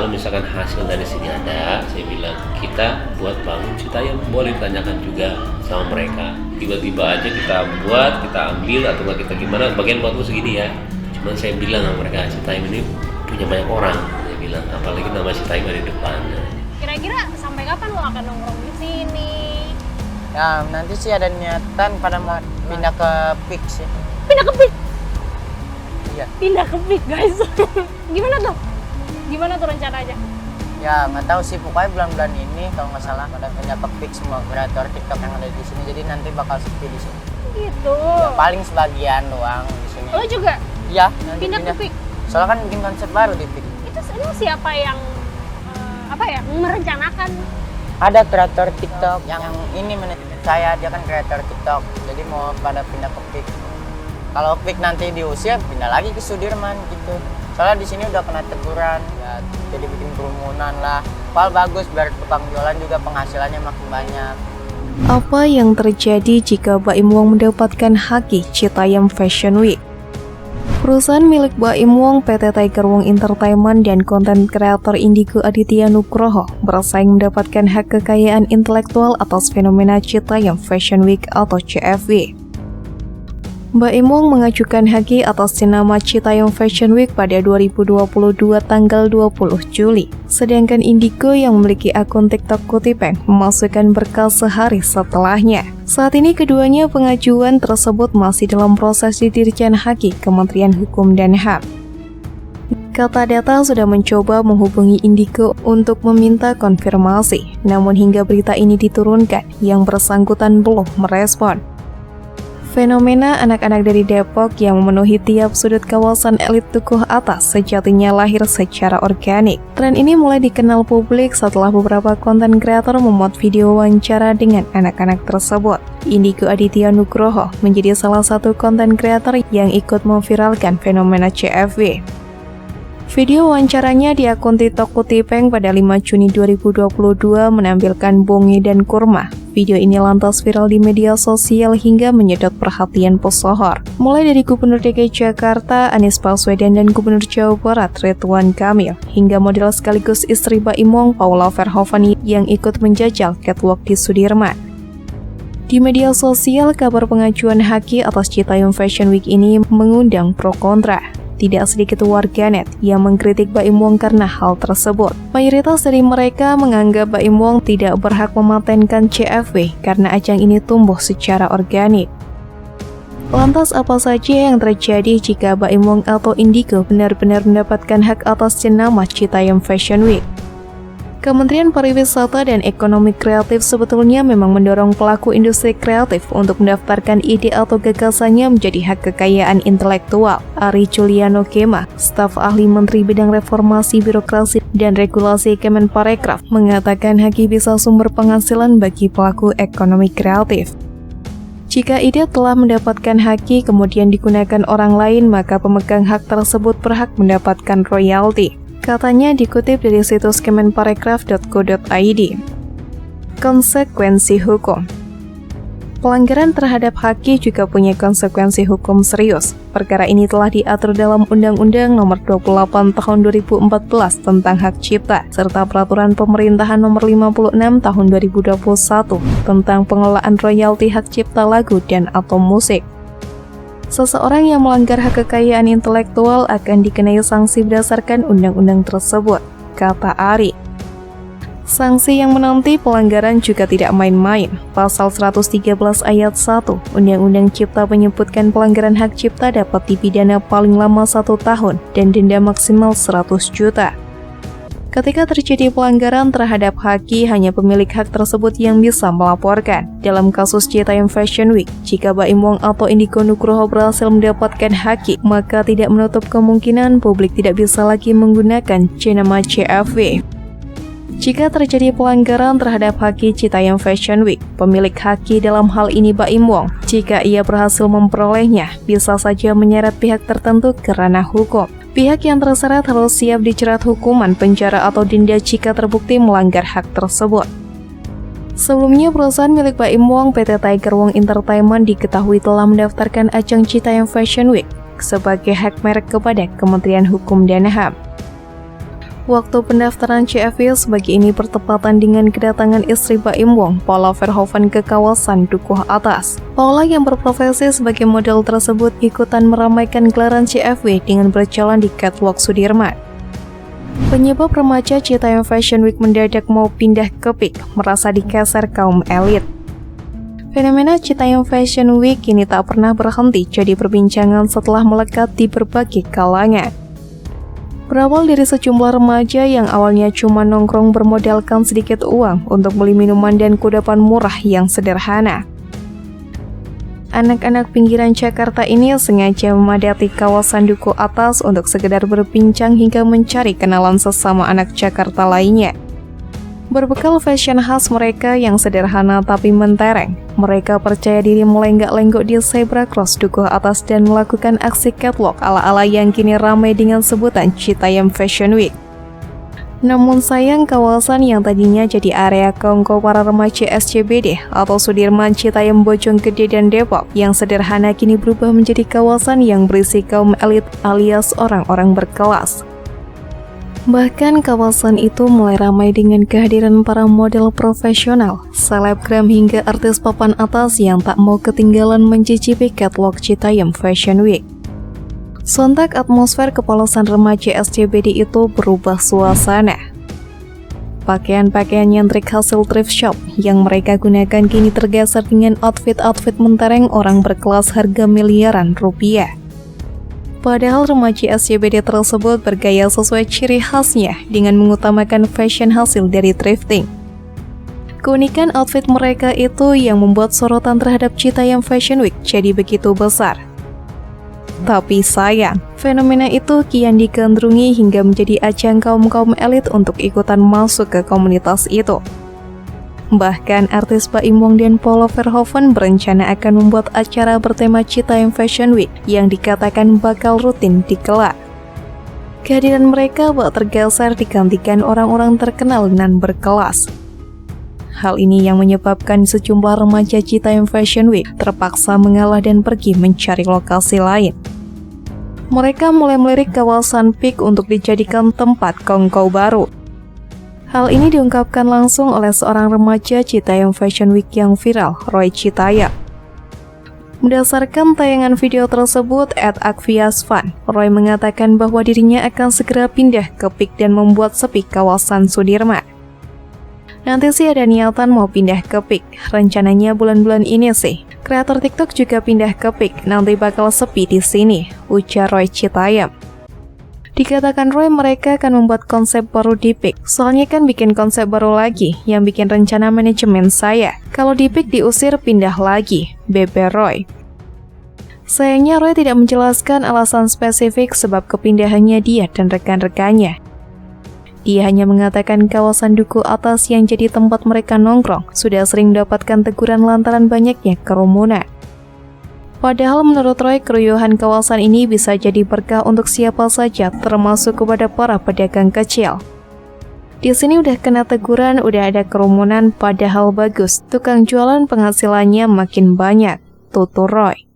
kalau misalkan hasil dari sini ada, saya bilang kita buat bangun Citayam, boleh tanyakan juga sama mereka. Tiba-tiba aja kita buat, kita ambil atau nggak kita gimana, bagian buatku segini ya. Cuman saya bilang sama mereka, Citayam ini punya banyak orang, saya bilang, apalagi nama Citayam ada di depan. Kira-kira sampai kapan lo akan nongkrong di sini? Ya nanti sih ada niatan pada mau pindah ke PIK sih. Pindah ke PIK? Iya. Pindah ke PIK guys. Gimana tuh? Gimana tuh rencananya? Ya nggak tahu sih, pokoknya bulan-bulan ini kalau nggak salah ada pindah ke PIK semua kreator TikTok yang ada di sini. Jadi nanti bakal sepi di sini. Gitu. Ya, paling sebagian doang di sini. Lo juga? Iya. Nanti Pindah ke PIK? Soalnya kan bikin konsep baru di PIK. Itu emang siapa yang merencanakan? Ada kreator TikTok yang ini saya, dia kan kreator TikTok. Jadi mau pada pindah ke PIK. Kalau PIK nanti diusir, pindah lagi ke Sudirman gitu. Soalnya di sini udah kena teguran, ya, jadi bikin kerumunan lah. Pal bagus biar tukang jualan juga penghasilannya makin banyak. Apa yang terjadi jika Baim Wong mendapatkan haki Citayam Fashion Week? Perusahaan milik Baim Wong, PT Tiger Wong Entertainment, dan konten kreator Indigo Aditya Nugroho bersaing mendapatkan hak kekayaan intelektual atas fenomena Citayam Fashion Week atau CFW. Baim Wong mengajukan haki atas nama Citayam Fashion Week pada 2022 tanggal 20 Juli. Sedangkan Indigo yang memiliki akun TikTok Kutipeng memasukkan berkas sehari setelahnya. Saat ini keduanya pengajuan tersebut masih dalam proses di Dirjen Haki Kementerian Hukum dan HAM. Kata Data sudah mencoba menghubungi Indigo untuk meminta konfirmasi, namun hingga berita ini diturunkan, yang bersangkutan belum merespon. Fenomena anak-anak dari Depok yang memenuhi tiap sudut kawasan elit Dukuh Atas sejatinya lahir secara organik. Tren ini mulai dikenal publik setelah beberapa konten kreator memuat video wawancara dengan anak-anak tersebut. Indigo Aditya Nugroho menjadi salah satu konten kreator yang ikut memviralkan fenomena CFW. Video wawancaranya di akun TikTok Kutipeng pada 5 Juni 2022 menampilkan bonge dan kurma. Video ini lantas viral di media sosial hingga menyedot perhatian pesohor. Mulai dari Gubernur DKI Jakarta Anies Baswedan dan Gubernur Jawa Barat Ridwan Kamil, hingga model sekaligus istri Baim Wong Paula Verhoeven yang ikut menjajal catwalk di Sudirman. Di media sosial, kabar pengajuan haki atas Citayam Fashion Week ini mengundang pro kontra. Tidak sedikit warganet yang mengkritik Baim Wong karena hal tersebut. Mayoritas dari mereka menganggap Baim Wong tidak berhak mematenkan CFW karena ajang ini tumbuh secara organik. Lantas apa saja yang terjadi jika Baim Wong atau Indigo benar-benar mendapatkan hak atas nama Citayam Fashion Week? Kementerian Pariwisata dan Ekonomi Kreatif sebetulnya memang mendorong pelaku industri kreatif untuk mendaftarkan ide atau gagasannya menjadi hak kekayaan intelektual. Ari Juliano Kema, staf ahli Menteri Bidang Reformasi Birokrasi dan Regulasi Kemenparekraf, mengatakan haki bisa sumber penghasilan bagi pelaku ekonomi kreatif. Jika ide telah mendapatkan haki kemudian digunakan orang lain, maka pemegang hak tersebut berhak mendapatkan royalti. Katanya dikutip dari situs kemenparekraf.co.id. Konsekuensi hukum. Pelanggaran terhadap haki juga punya konsekuensi hukum serius. Perkara ini telah diatur dalam Undang-Undang Nomor 28 Tahun 2014 tentang Hak Cipta, serta Peraturan Pemerintahan Nomor 56 Tahun 2021 tentang pengelolaan royalti hak cipta lagu dan atau musik. Seseorang yang melanggar hak kekayaan intelektual akan dikenai sanksi berdasarkan undang-undang tersebut, kata Ari. Sanksi yang menanti pelanggaran juga tidak main-main. Pasal 113 ayat 1 Undang-Undang Cipta menyebutkan pelanggaran hak cipta dapat dipidana paling lama 1 tahun dan denda maksimal 100 juta. Ketika terjadi pelanggaran terhadap haki, hanya pemilik hak tersebut yang bisa melaporkan. Dalam kasus Citayam Fashion Week, jika Baim Wong atau Indigo Nugroho berhasil mendapatkan haki, maka tidak menutup kemungkinan publik tidak bisa lagi menggunakan nama CFW. Jika terjadi pelanggaran terhadap haki Citayam Fashion Week, pemilik haki dalam hal ini Baim Wong, jika ia berhasil memperolehnya, bisa saja menyeret pihak tertentu ke ranah hukum. Pihak yang terseret harus siap dijerat hukuman penjara atau denda jika terbukti melanggar hak tersebut. Sebelumnya, perusahaan milik Baim Wong, PT Tiger Wong Entertainment, diketahui telah mendaftarkan ajang Citayam Fashion Week sebagai hak merek kepada Kementerian Hukum dan HAM. Waktu pendaftaran CFW sebagai ini bertepatan dengan kedatangan istri Baim Wong, Paula Verhoeven, ke kawasan Dukuh Atas. Paula yang berprofesi sebagai model tersebut ikutan meramaikan gelaran CFW dengan berjalan di catwalk Sudirman. Penyebab remaja Citayam Fashion Week mendadak mau pindah ke PIK merasa dikeser kaum elit. Fenomena Citayam Fashion Week kini tak pernah berhenti jadi perbincangan setelah melekat di berbagai kalangan. Berawal dari sejumlah remaja yang awalnya cuma nongkrong bermodalkan sedikit uang untuk beli minuman dan kudapan murah yang sederhana. Anak-anak pinggiran Jakarta ini sengaja memadati kawasan Dukuh Atas untuk sekedar berbincang hingga mencari kenalan sesama anak Jakarta lainnya. Berbekal fashion khas mereka yang sederhana tapi mentereng, mereka percaya diri melenggak-lenggok di zebra cross Dukuh Atas dan melakukan aksi catwalk ala-ala yang kini ramai dengan sebutan Citayam Fashion Week. Namun sayang, kawasan yang tadinya jadi area kongko para remaja SCBD atau Sudirman, Citayam, Bojonggede, dan Depok yang sederhana kini berubah menjadi kawasan yang berisi kaum elit alias orang-orang berkelas. Bahkan kawasan itu mulai ramai dengan kehadiran para model profesional, selebgram hingga artis papan atas yang tak mau ketinggalan mencicipi catwalk Citayam Fashion Week. Sontak atmosfer kepolosan remaja SCBD itu berubah suasana. Pakaian-pakaian nyentrik hasil thrift shop yang mereka gunakan kini tergeser dengan outfit-outfit mentereng orang berkelas harga miliaran rupiah. Padahal remaja SCBD tersebut bergaya sesuai ciri khasnya dengan mengutamakan fashion hasil dari thrifting. Keunikan outfit mereka itu yang membuat sorotan terhadap Citayam Fashion Week jadi begitu besar. Tapi sayang, fenomena itu kian digandrungi hingga menjadi ajang kaum-kaum elit untuk ikutan masuk ke komunitas itu. Bahkan artis Baim Wong dan Paula Verhoeven berencana akan membuat acara bertema Citayam Fashion Week yang dikatakan bakal rutin digelar. Kehadiran mereka bak tergeser digantikan orang-orang terkenal dan berkelas. Hal ini yang menyebabkan sejumlah remaja Citayam Fashion Week terpaksa mengalah dan pergi mencari lokasi lain. Mereka mulai melirik kawasan PIK untuk dijadikan tempat kongko baru. Hal ini diungkapkan langsung oleh seorang remaja Citayam Fashion Week yang viral, Roy Citayam. Berdasarkan tayangan video tersebut @akviasfan, Roy mengatakan bahwa dirinya akan segera pindah ke PIK dan membuat sepi kawasan Sudirman. Nanti sih ada niatan mau pindah ke PIK, rencananya bulan-bulan ini sih. Kreator TikTok juga pindah ke PIK, nanti bakal sepi di sini, ujar Roy Citayam. Dikatakan Roy mereka akan membuat konsep baru di PIK, soalnya kan bikin konsep baru lagi, yang bikin rencana manajemen saya. Kalau di PIK diusir pindah lagi, beber Roy. Sayangnya Roy tidak menjelaskan alasan spesifik sebab kepindahannya dia dan rekan-rekannya. Dia hanya mengatakan kawasan Dukuh Atas yang jadi tempat mereka nongkrong sudah sering mendapatkan teguran lantaran banyaknya kerumunan. Padahal menurut Roy, keruyuhan kawasan ini bisa jadi berkah untuk siapa saja, termasuk kepada para pedagang kecil. Di sini udah kena teguran, udah ada kerumunan, padahal bagus. Tukang jualan penghasilannya makin banyak, tutur Roy.